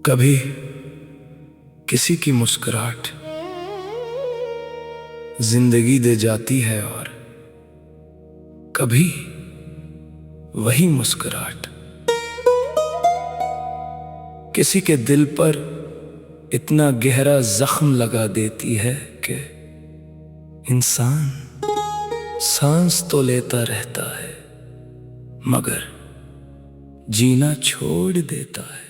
कभी किसी की मुस्कुराहट जिंदगी दे जाती है और कभी वही मुस्कुराहट किसी के दिल पर इतना गहरा जख्म लगा देती है कि इंसान सांस तो लेता रहता है मगर जीना छोड़ देता है।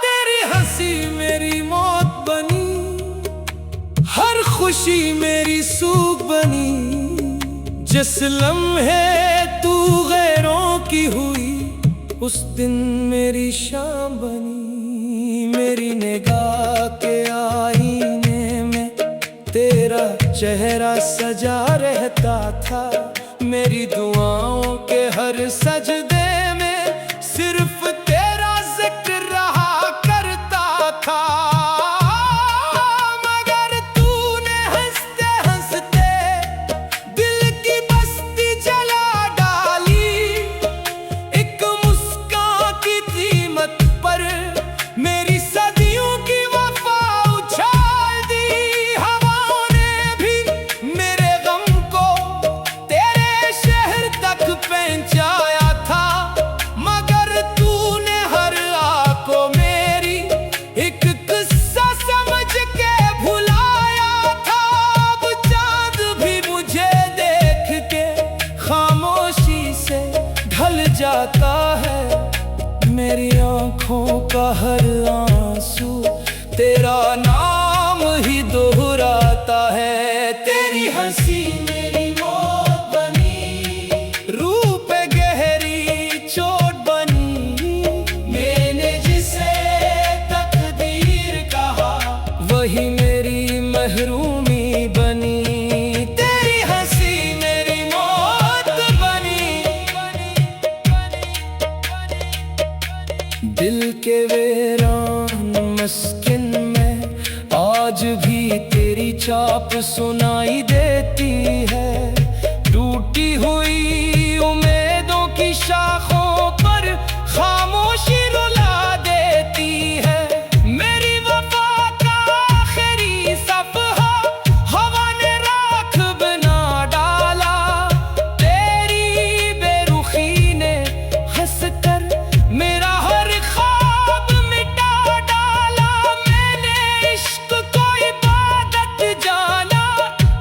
तेरी हंसी मेरी मौत बनी, हर खुशी मेरी सूख बनी। जिस लम्हे तू गैरों की हुई उस दिन मेरी शाम बनी। मेरी निगाह के आईने में तेरा चेहरा सजा रहता था। मेरी दुआओं के हर सजदे में सिर्फ तेरा जिक्र रहा करता था। मगर तूने हंसते हंसते दिल की बस्ती जला डाली। एक मुस्कान की कीमत पर मेरी सदियों की वफा उछाल दी। हवाओं ने भी मेरे गम को तेरे शहर तक पहुंचाया था। मगर तूने हर आँख को मेरी एक किस्सा समझ के भुलाया था। अब चाँद भी मुझे देख के खामोशी से ढल जाता है। मेरी आँखों का हर आंसू तेरा नाम ही दोहराता है। तेरी हंसी मेरी मौत बनी, रूप गहरी चोट बनी। मैंने जिसे तकदीर कहा वही मेरी महरूमी बनी। तेरी हंसी मेरी मौत बनी। दिल के वीरान मस्किन में आज भी तेरी चाप सुनाई देती है। टूटी हुई उम्मीदों की शाखों पर खामोशी रुला देती है। मेरी वफा का आखिरी सफ़हा हवा ने राख बना डाला। तेरी बेरुखी ने हंसकर मेरा हर ख्वाब मिटा डाला। मैंने इश्क को इबादत जाना,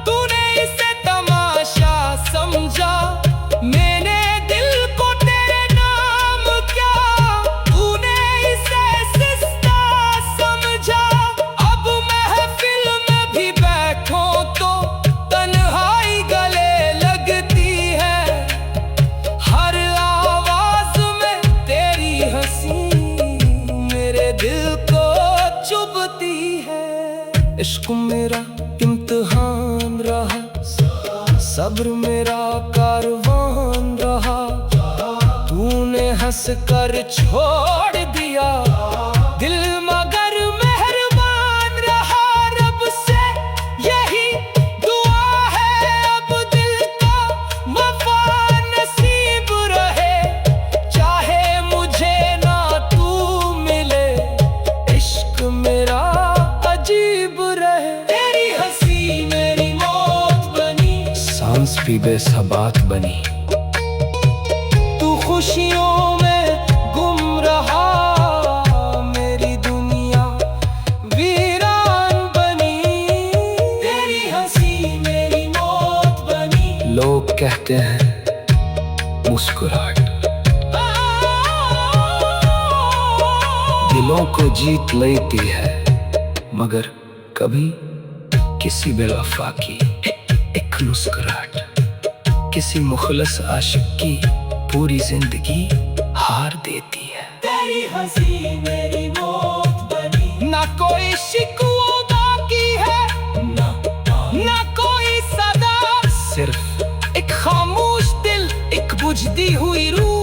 तूने इसे तमाशा समझा। मैंने दिल को तेरे नाम क्या, तूने इसे सिस्ता समझा। अब महफिल में भी बैठो तो तन्हाई गले लगती है। हर आवाज में तेरी हंसी मेरे दिल को चुभती है। इश्क मेरा इम्तिहान रहा, सब्र मेरा कारवान रहा। तूने हंस कर छोड़ दिया दिल मगर मेहरबान रहा। रब से यही दुआ है अब दिल का वफा नसीब रहे। चाहे मुझे ना तू मिले, इश्क मेरा अजीब रहे। तेरी हंसी मेरी मौत बनी, सांस भी बेसबात बनी। तू खुशियों में गुम रहा, मेरी दुनिया वीरान बनी। तेरी हंसी मेरी मौत बनी। लोग कहते हैं मुस्कुराहट दिलों को जीत लेती है मगर कभी किसी बेवफा की एक मुस्कुराहट किसी मुखलस आशिक की पूरी जिंदगी हार देती है। तेरी हंसी मेरी मौत बनी। ना कोई शिकवा बाकी है ना कोई सदा, सिर्फ एक खामोश दिल, एक बुझती हुई रूह।